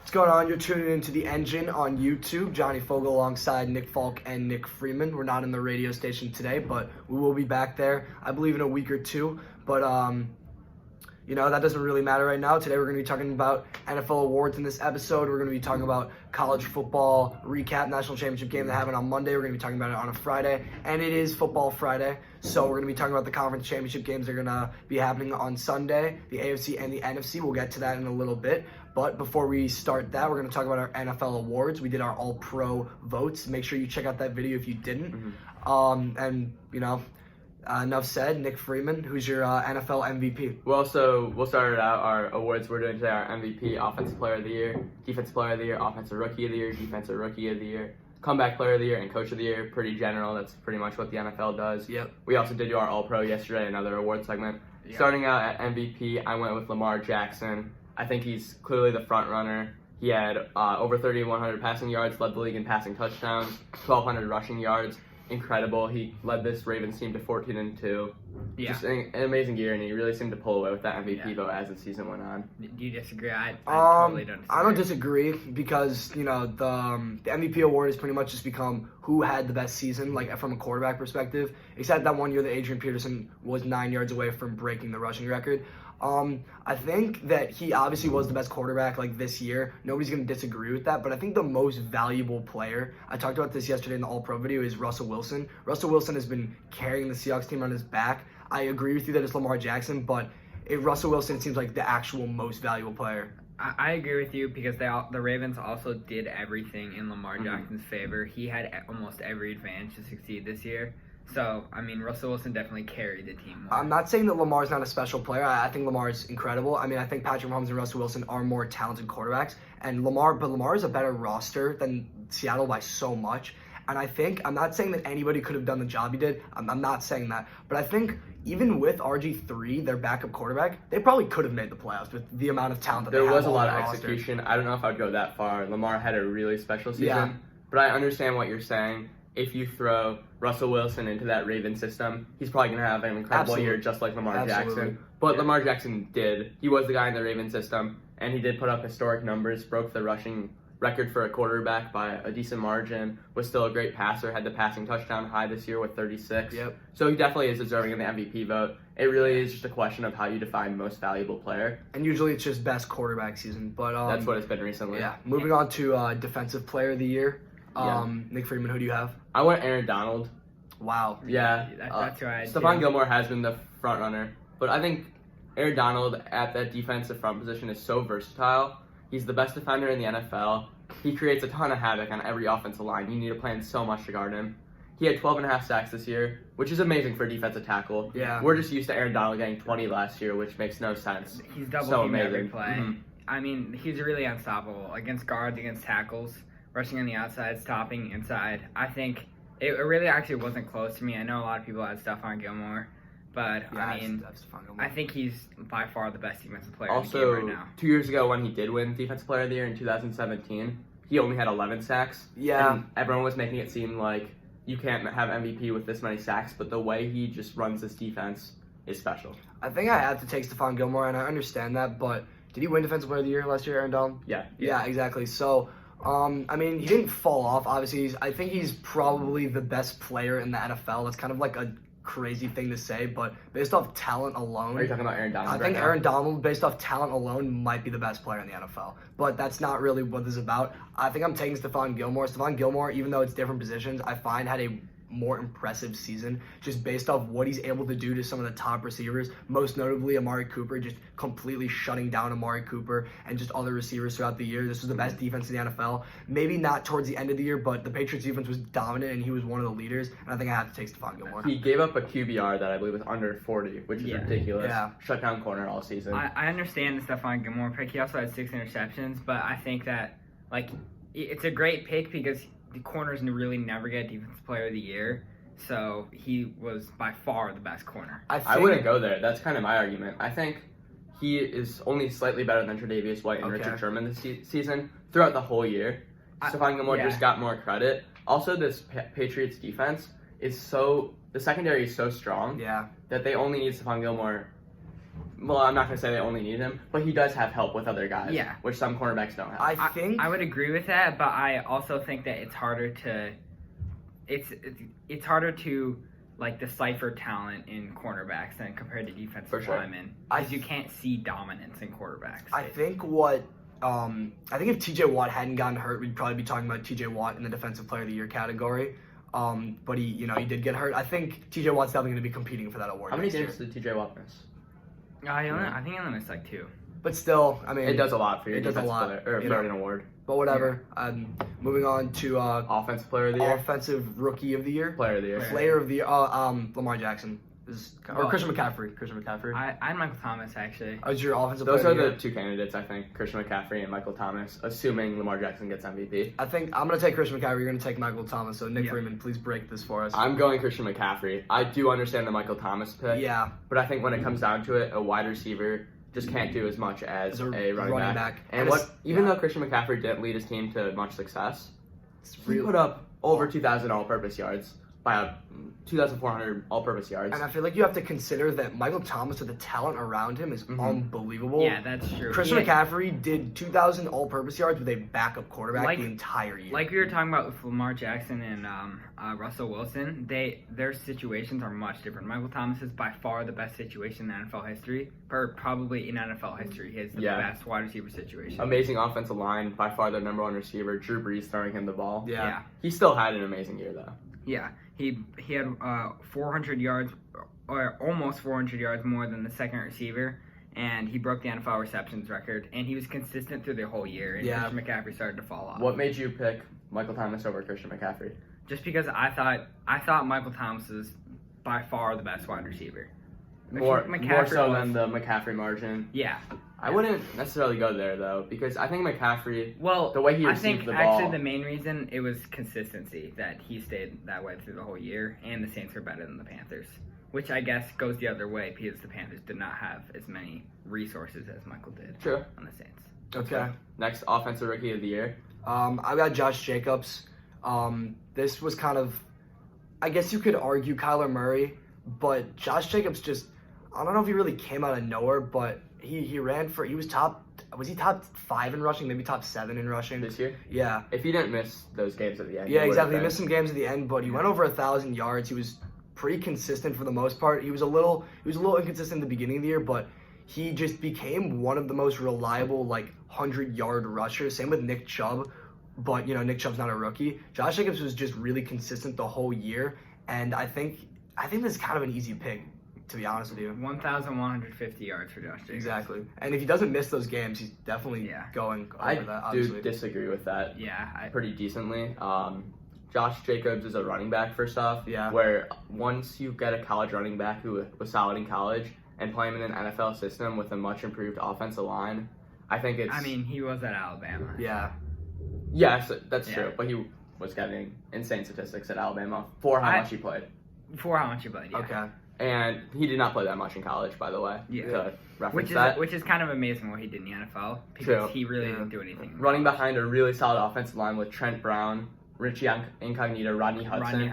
What's going on? You're tuning into The Engine on YouTube. Johnny Fogel alongside Nick Falk and Nick Freeman. We're not in the radio station today, but we will be back there, I believe, in a week or two. But, that doesn't really matter right now. Today we're going to be talking about NFL awards in this episode. We're going to be talking about college football recap, national championship game that happened on Monday. We're going to be talking about it on a Friday, and it is Football Friday. So we're going to be talking about the conference championship games that are going to be happening on Sunday, the AFC and the NFC. We'll get to that in a little bit. But before we start that, we're going to talk about our NFL awards. We did our All-Pro votes. Make sure you check out that video if you didn't. Enough said. Nick Freeman, who's your NFL MVP? Well, so we'll start it out. Our awards we're doing today are MVP, Offensive Player of the Year, Defensive Player of the Year, Offensive Rookie of the Year, Defensive Rookie of the Year, Comeback Player of the Year, and Coach of the Year. Pretty general. That's pretty much what the NFL does. Yep. We also did do our All-Pro yesterday, another award segment. Yep. Starting out at MVP, I went with Lamar Jackson. I think he's clearly the front runner. He had over 3,100 passing yards, led the league in passing touchdowns, 1,200 rushing yards. Incredible. He led this Ravens team to 14-2. Yeah. Just an amazing year, and he really seemed to pull away with that MVP vote as the season went on. Do you disagree? I totally don't disagree. I don't disagree because, the MVP award has pretty much just become who had the best season, like from a quarterback perspective, except that one year that Adrian Peterson was 9 yards away from breaking the rushing record. I think that he obviously was the best quarterback like this year. Nobody's going to disagree with that, but I think the most valuable player, I talked about this yesterday in the All-Pro video, is Russell Wilson. Russell Wilson has been carrying the Seahawks team on his back. I agree with you that it's Lamar Jackson, but Russell Wilson seems like the actual most valuable player. I agree with you because the Ravens also did everything in Lamar Jackson's favor. He had almost every advantage to succeed this year. So, Russell Wilson definitely carried the team more. I'm not saying that Lamar's not a special player. I think Lamar's incredible. I think Patrick Mahomes and Russell Wilson are more talented quarterbacks. And Lamar is a better roster than Seattle by so much. And I'm not saying that anybody could have done the job he did. I'm not saying that. But I think even with RG3, their backup quarterback, they probably could have made the playoffs with the amount of talent that they have. There was a lot of roster. execution. I don't know if I'd go that far. Lamar had a really special season. Yeah. But I understand what you're saying. If you throw Russell Wilson into that Ravens system, he's probably going to have an incredible year just like Lamar Jackson. But Lamar Jackson did. He was the guy in the Ravens system, and he did put up historic numbers, broke the rushing record for a quarterback by a decent margin, was still a great passer, had the passing touchdown high this year with 36. Yep. So he definitely is deserving of the MVP vote. It really is just a question of how you define most valuable player. And usually it's just best quarterback season. But that's what it's been recently. Yeah. Moving on to Defensive Player of the Year. Nick Freeman, who do you have? I went Aaron Donald. Wow. Yeah. That's right. Stephon Gilmore has been the front runner, but I think Aaron Donald at that defensive front position is so versatile. He's the best defender in the NFL. He creates a ton of havoc on every offensive line. You need to plan so much to guard him. He had 12.5 sacks this year, which is amazing for a defensive tackle. Yeah. We're just used to Aaron Donald getting 20 last year, which makes no sense. He's double teamed every play. He's really unstoppable against guards, against tackles, rushing on the outside, stopping inside. I think it really actually wasn't close to me. I know a lot of people had Stephon Gilmore, but I think he's by far the best defensive player in the game right now. 2 years ago when he did win Defensive Player of the Year in 2017, he only had 11 sacks. Yeah. And everyone was making it seem like you can't have MVP with this many sacks, but the way he just runs this defense is special. I think I have to take Stephon Gilmore, and I understand that, but did he win Defensive Player of the Year last year, Aaron Donald? Yeah. Yeah, exactly. So, he didn't fall off. Obviously, I think he's probably the best player in the NFL. That's kind of like a crazy thing to say, but based off talent alone... Are you talking about Aaron Donald? I think Aaron Donald, based off talent alone, might be the best player in the NFL. But that's not really what this is about. I think I'm taking Stephon Gilmore. Stephon Gilmore, even though it's different positions, I find had a more impressive season just based off what he's able to do to some of the top receivers, most notably Amari Cooper, just completely shutting down Amari Cooper and just other receivers throughout the year. This was the best defense in the NFL. Maybe not towards the end of the year, but the Patriots defense was dominant and he was one of the leaders, and I think I have to take Stephon Gilmore. He gave up a QBR that I believe was under 40, which is ridiculous. Yeah. Shut down corner all season. I understand the Stephon Gilmore pick. He also had 6 interceptions, but I think that it's a great pick because the corners really never get Defensive Player of the Year. So he was by far the best corner. I wouldn't go there. That's kind of my argument. I think he is only slightly better than Tre'Davious White and Richard Sherman this season throughout the whole year. Stephon Gilmore just got more credit. Also, this Patriots defense is the secondary is so strong that they only need Stephon Gilmore well, I'm not going to say they only need him, but he does have help with other guys, Yeah. which some cornerbacks don't have. I think I would agree with that, but I also think that it's harder to like decipher talent in cornerbacks than compared to defensive For sure. linemen, because you can't see dominance in quarterbacks. I think if TJ Watt hadn't gotten hurt, we'd probably be talking about TJ Watt in the Defensive Player of the Year category. But he did get hurt. I think TJ Watt's definitely going to be competing for that award. How many next year. games did TJ Watt miss? I think I only missed like 2. But still, I mean, It does a lot for your it does a defensive lot, player, or you for know. an award. But whatever. Moving on to Offensive player of the year? Offensive Rookie of the Year, Player of the year. Player of the Year. Lamar Jackson or Well, Christian McCaffrey. Christian McCaffrey. I had Michael Thomas actually. As your offensive Those player are of the the year. 2 candidates, I think, Christian McCaffrey and Michael Thomas, assuming Lamar Jackson gets MVP. I think I'm going to take Christian McCaffrey. You're going to take Michael Thomas. So Nick Yeah. Freeman, please break this for us. I'm going Christian McCaffrey. I do understand the Michael Thomas pick, Yeah, but I think when it comes down to it, a wide receiver just can't do as much as a running back. And even though Christian McCaffrey didn't lead his team to much success, he put up over 2,000 all-purpose yards by 2,400 all-purpose yards. And I feel like you have to consider that Michael Thomas, with the talent around him, is unbelievable. Yeah, that's true. Christian McCaffrey did 2,000 all-purpose yards with a backup quarterback the entire year. Like we were talking about with Lamar Jackson and Russell Wilson, their situations are much different. Michael Thomas is by far the best situation in NFL history, or probably in NFL history. He has the best wide receiver situation. Amazing offensive line, by far their number 1 receiver, Drew Brees throwing him the ball. Yeah. He still had an amazing year, though. Yeah, he had 400 yards, or almost 400 yards more than the second receiver, and he broke the NFL receptions record, and he was consistent through the whole year, and Christian McCaffrey started to fall off. What made you pick Michael Thomas over Christian McCaffrey? Just because I thought Michael Thomas is by far the best wide receiver. More so than the McCaffrey margin. Yeah. I wouldn't necessarily go there, though, because I think McCaffrey, Well, the way he I received think the ball. actually the main reason it was consistency, that he stayed that way through the whole year, and the Saints were better than the Panthers, which I guess goes the other way because the Panthers did not have as many resources as Michael did True. on the Saints. Okay. Next, Offensive Rookie of the Year. I've got Josh Jacobs. This was kind of, I guess you could argue Kyler Murray, but Josh Jacobs just, I don't know if he really came out of nowhere, but he ran for, he was top 5 in rushing, maybe top 7 in rushing This year? Yeah. If he didn't miss those games at the end. Yeah, he exactly. He would've missed some games at the end, but he went over 1,000 yards. He was pretty consistent for the most part. He was a little inconsistent at the beginning of the year, but he just became one of the most reliable 100-yard rushers. Same with Nick Chubb, but Nick Chubb's not a rookie. Josh Jacobs was just really consistent the whole year, and I think this is kind of an easy pick, to be honest with you. 1,150 yards for Josh Jacobs. Exactly. And if he doesn't miss those games, he's definitely going over that, obviously. I do disagree with that. Yeah. Pretty decently. Josh Jacobs is a running back, first off. Yeah. Where once you get a college running back who was solid in college and play him in an NFL system with a much improved offensive line, I think it's... I mean, he was at Alabama. Yeah. Yes, that's true. But he was getting insane statistics at Alabama for how much he played. For how much he played, yeah. Okay. And he did not play that much in college, by the way. Yeah. To reference that. Which is kind of amazing what he did in the NFL, because he really didn't do anything. Running behind a really solid offensive line with Trent Brown, Richie Incognito, Rodney Hudson.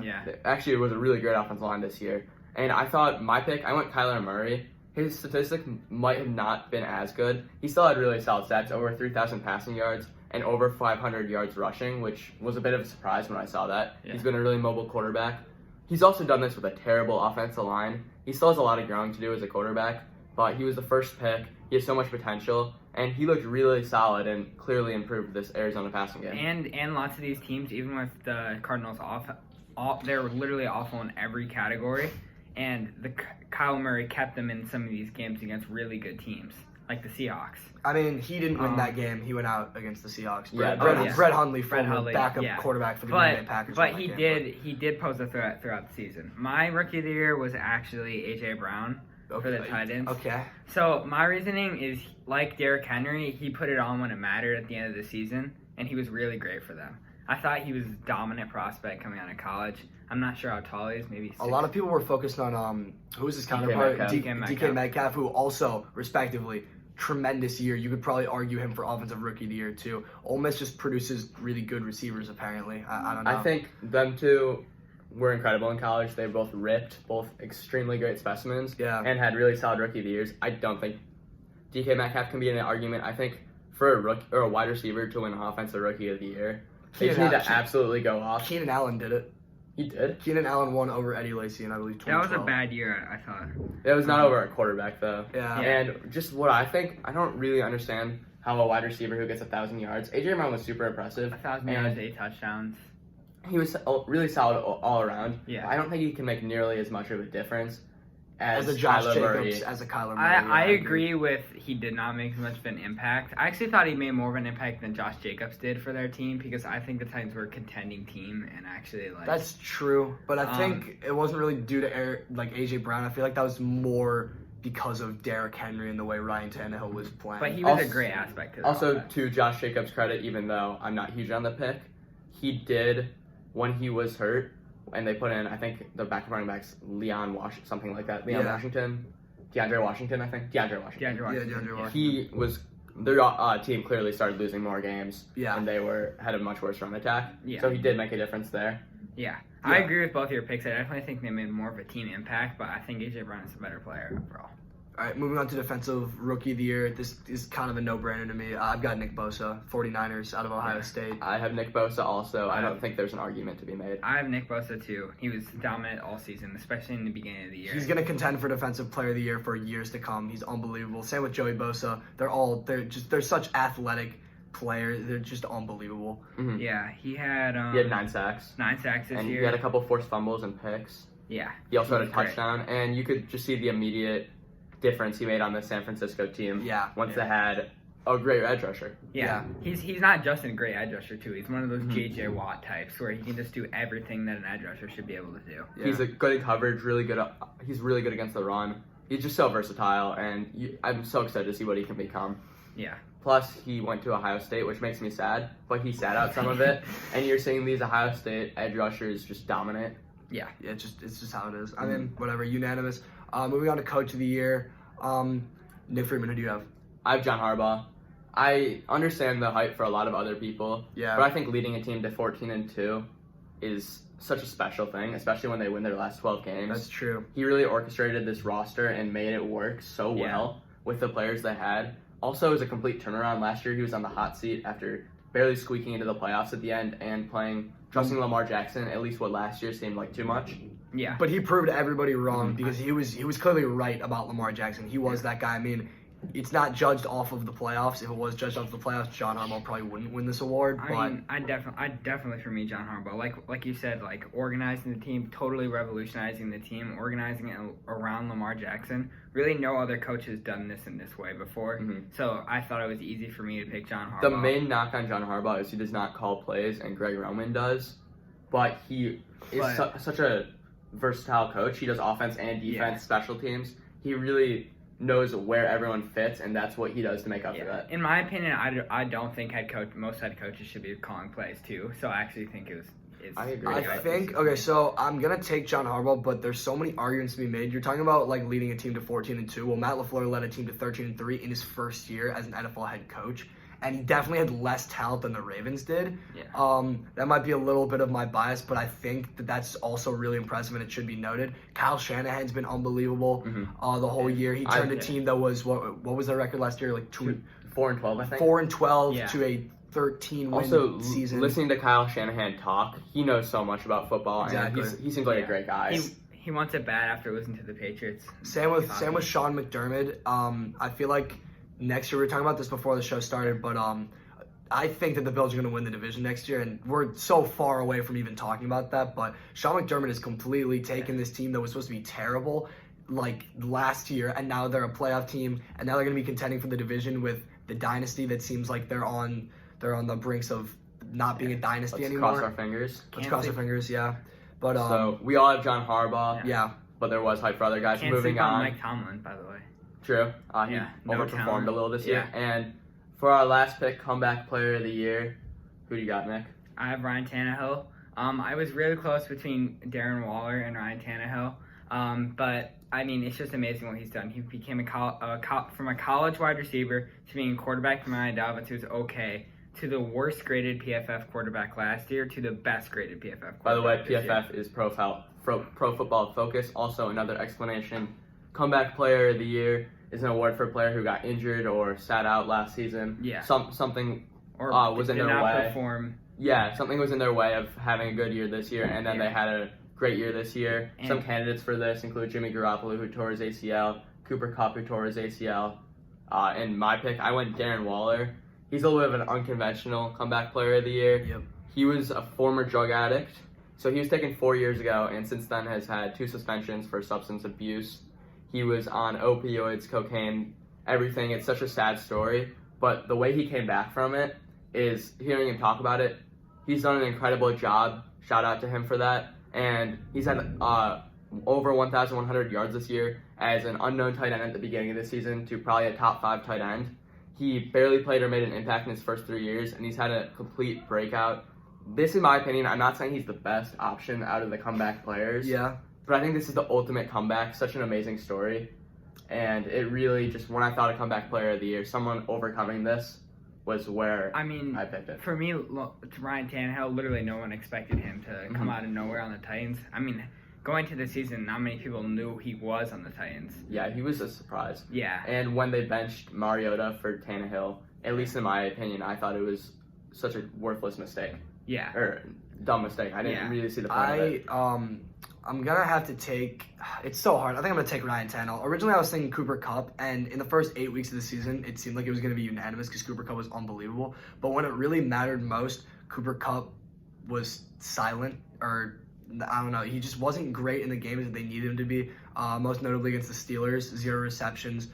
Yeah. Actually, it was a really great offensive line this year. And I thought my pick, I went Kyler Murray. His statistics might have not been as good. He still had really solid stats, over 3,000 passing yards and over 500 yards rushing, which was a bit of a surprise when I saw that. Yeah. He's been a really mobile quarterback. He's also done this with a terrible offensive line. He still has a lot of growing to do as a quarterback, but he was the first pick. He has so much potential, and he looked really solid and clearly improved this Arizona passing game. And lots of these teams, even with the Cardinals they're literally awful in every category, and Kyle Murray kept them in some of these games against really good teams, like the Seahawks. I mean, he didn't win that game. He went out against the Seahawks. Yeah, Brett Hundley, backup quarterback for the Green Bay Packers. But he did pose a threat throughout the season. My rookie of the year was actually A.J. Brown for the tight ends. Okay. So my reasoning is, like Derrick Henry, he put it on when it mattered at the end of the season, and he was really great for them. I thought he was a dominant prospect coming out of college. I'm not sure how tall he is, maybe 6. A lot of people were focused on who's his counterpart, DK Metcalf, who also, respectively, tremendous year. You could probably argue him for offensive rookie of the year too. Ole Miss just produces really good receivers, apparently. I don't know. I think them two were incredible in college. They were both ripped, both extremely great specimens, Yeah. and had really solid rookie of the years. I don't think DK Metcalf can be in an argument. I think for a rookie or a wide receiver to win Offensive Rookie of the Year, they just need to absolutely go off. Keenan Allen did it. He did. Keenan Allen won over Eddie Lacy in, I believe, 2012. That was a bad year, I thought. It was not over a quarterback though. Yeah. And just what I think, I don't really understand how a wide receiver who gets 1,000 yards. AJ Brown was super impressive. 1,000 and yards, 8 touchdowns. He was really solid all around. Yeah. I don't think he can make nearly as much of a difference as a Josh Kyler Jacobs, Murray. as a Kyler Murray. I agree with he did not make as much of an impact. I actually thought he made more of an impact than Josh Jacobs did for their team because I think the Titans were a contending team and actually like That's true, but I think it wasn't really due to AJ Brown. I feel like that was more because of Derrick Henry and the way Ryan Tannehill was playing. But he was Also- a great aspect to the Also, offense. to Josh Jacobs' credit, even though I'm not huge on the pick, he did, when he was hurt, and they put in, I think, the backup running backs, DeAndre Washington, DeAndre Washington. He was, their team clearly started losing more games, Yeah. and they had a much worse run attack, Yeah. so he did make a difference there. Yeah. I agree with both your picks. I definitely think they made more of a team impact, but I think AJ Brown is a better player overall. All right, moving on to Defensive Rookie of the Year. This is kind of a no-brainer to me. I've got Nick Bosa, 49ers out of Ohio State. I have Nick Bosa also. I don't think there's an argument to be made. I have Nick Bosa too. He was dominant all season, especially in the beginning of the year. He's going to contend for Defensive Player of the Year for years to come. He's unbelievable. Same with Joey Bosa. They're such athletic players. They're just unbelievable. Mm-hmm. Yeah, he had 9 sacks. 9 sacks this And year. he had a couple forced fumbles and picks. Yeah. He also had a was great. touchdown, and you could just see the immediate difference he made on the San Francisco team. Yeah. Once they had a great edge rusher. Yeah. He's not just a great edge rusher too. He's one of those J.J. Watt types where he can just do everything that an edge rusher should be able to do. Yeah. He's good in coverage, really good. He's really good against the run. He's just so versatile, and I'm so excited to see what he can become. Yeah. Plus, he went to Ohio State, which makes me sad, but he sat out some of it. And you're seeing these Ohio State edge rushers just dominate. Yeah. Yeah, it's just how it is. I mean, whatever, unanimous. Moving on to Coach of the Year. Nick Freeman, who do you have? I have John Harbaugh. I understand the hype for a lot of other people, Yeah. but I think leading a team to 14-2 is such a special thing, especially when they win their last 12 games. That's true. He really orchestrated this roster and made it work so well with the players they had. Also, it was a complete turnaround. Last year, he was on the hot seat after barely squeaking into the playoffs at the end and trusting Lamar Jackson, at least what last year seemed like too much. Yeah. But he proved everybody wrong because he was clearly right about Lamar Jackson. He was that guy. I mean, it's not judged off of the playoffs. If it was judged off the playoffs, John Harbaugh probably wouldn't win this award. I definitely for me, John Harbaugh, like you said, like organizing the team, totally revolutionizing the team, organizing it around Lamar Jackson. Really, no other coach has done this in this way before. So I thought it was easy for me to pick John Harbaugh. The main knock on John Harbaugh is he does not call plays, and Greg Roman does. But he is such a versatile coach. He does offense and defense, special teams. He really knows where everyone fits, and that's what he does to make up for that. In my opinion, I don't think most head coaches should be calling plays too. So I actually think I agree. I think, okay, so I'm going to take John Harbaugh, but there's so many arguments to be made. You're talking about, like, leading a team to 14-2. Well, Matt LaFleur led a team to 13-3 in his first year as an NFL head coach, and he definitely had less talent than the Ravens did. Yeah. That might be a little bit of my bias, but I think that's also really impressive, and it should be noted. Kyle Shanahan's been unbelievable the whole year. He turned a team that was, what was their record last year? Like 4-12, I think. 4-12 to a 13-win season. Listening to Kyle Shanahan talk, he knows so much about football, and he seems like a great guy. He wants it bad after listening to the Patriots. Same with Sean McDermott. I feel like next year, we were talking about this before the show started, but I think that the Bills are going to win the division next year, and we're so far away from even talking about that. But Sean McDermott has completely taken this team that was supposed to be terrible like last year, and now they're a playoff team, and now they're going to be contending for the division with the dynasty that seems like they're on the brinks of not being a dynasty anymore. Cross our fingers. Let's cross our fingers, yeah. But so we all have John Harbaugh. Yeah. But there was hype for other guys. Can't Moving sleep on on. Mike Tomlin, by the way. True. He overperformed a little this year. And for our last pick, comeback player of the year, who do you got, Nick? I have Ryan Tannehill. I was really close between Darren Waller and Ryan Tannehill. But I mean, it's just amazing what he's done. He became from a college wide receiver to being quarterback for Miami Dolphins, who's okay. to the worst graded PFF quarterback last year to the best graded PFF quarterback By the way, this year. PFF is Pro Football Focus. Also, another explanation: Comeback Player of the Year is an award for a player who got injured or sat out last season. Yeah. Something Or was in did their not way. perform. Yeah, something was in their way of having a good year this year, and then Yeah. they had a great year this year. And- Some candidates for this include Jimmy Garoppolo, who tore his ACL, Cooper Kupp, who tore his ACL. And my pick, I went Darren Waller. He's a little bit of an unconventional comeback player of the year. Yep. He was a former drug addict, so he was taken 4 years ago, and since then has had 2 suspensions for substance abuse. He was on opioids, cocaine, everything. It's such a sad story, but the way he came back from it is hearing him talk about it. He's done an incredible job. Shout out to him for that. And he's had over 1,100 yards this year as an unknown tight end at the beginning of the season to probably a top 5 tight end. He barely played or made an impact in his first 3 years, and he's had a complete breakout. This, in my opinion, I'm not saying he's the best option out of the comeback players. Yeah. But I think this is the ultimate comeback. Such an amazing story. And it really just, when I thought of comeback player of the year, someone overcoming this was where I mean, I picked it. for me, Ryan Tannehill, literally no one expected him to come out of nowhere on the Titans. I mean, going to the season, not many people knew he was on the Titans. Yeah, he was a surprise. Yeah. And when they benched Mariota for Tannehill, at least in my opinion, I thought it was such a worthless mistake. Yeah. Or dumb mistake. I didn't Yeah. really see the point of it. I'm gonna have to take. It's so hard. I think I'm gonna take Ryan Tannehill. Originally, I was thinking Cooper Kupp, and in the first 8 weeks of the season, it seemed like it was gonna be unanimous because Cooper Kupp was unbelievable. But when it really mattered most, Cooper Kupp was silent, or I don't know. He just wasn't great in the games that they needed him to be. Most notably against the Steelers, 0 receptions,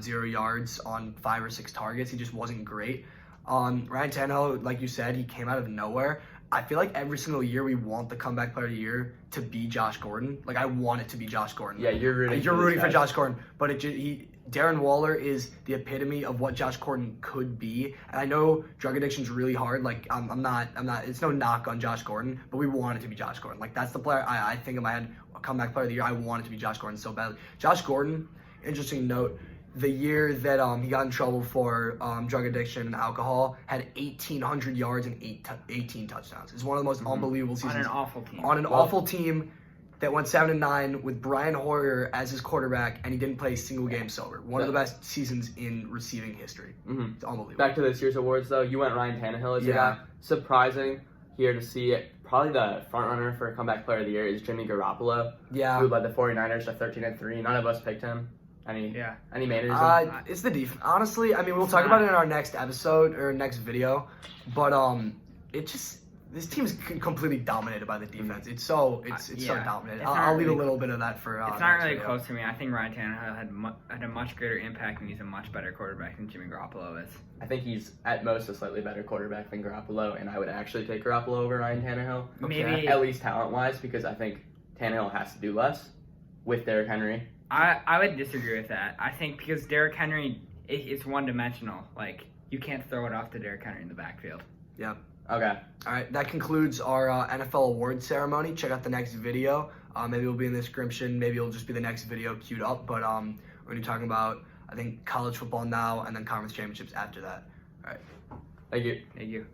0 yards on 5 or 6 targets. He just wasn't great. Ryan Tannehill, like you said, he came out of nowhere. I feel like every single year we want the comeback player of the year to be Josh Gordon. Like, I want it to be Josh Gordon. Yeah, you're rooting for Josh Gordon, but Darren Waller is the epitome of what Josh Gordon could be. And I know drug addiction's really hard. Like, I'm not. It's no knock on Josh Gordon, but we want it to be Josh Gordon. Like, that's the player I think in my head, a comeback player of the year. I want it to be Josh Gordon so badly. Josh Gordon, interesting note. The year that he got in trouble for drug addiction and alcohol, had 1,800 yards and 18 touchdowns. It's one of the most unbelievable seasons. On an awful team. On an awful team that went 7-9 with Brian Hoyer as his quarterback, and he didn't play a single game sober. One of the best seasons in receiving history. It's unbelievable. Back to this year's awards, though. You went Ryan Tannehill as your guy. Surprising here to see it. Probably the front runner for comeback player of the year is Jimmy Garoppolo. Yeah. Who led the 49ers to 13-3. None of us picked him. Any mannerism? It's the defense. Honestly, I mean, we'll talk about it in our next episode or next video, but this team's completely dominated by the defense. It's so dominated. I'll leave a little bit of that for. It's not really close to me. I think Ryan Tannehill had a much greater impact, and he's a much better quarterback than Jimmy Garoppolo is. I think he's at most a slightly better quarterback than Garoppolo, and I would actually take Garoppolo over Ryan Tannehill. Maybe at least talent-wise, because I think Tannehill has to do less with Derrick Henry. I would disagree with that. I think because Derrick Henry, it's one-dimensional. Like, you can't throw it off to Derrick Henry in the backfield. Yep. Okay. All right, that concludes our NFL award ceremony. Check out the next video. Maybe it'll be in the description. Maybe it'll just be the next video queued up. But we're going to be talking about, I think, college football now and then conference championships after that. All right. Thank you. Thank you.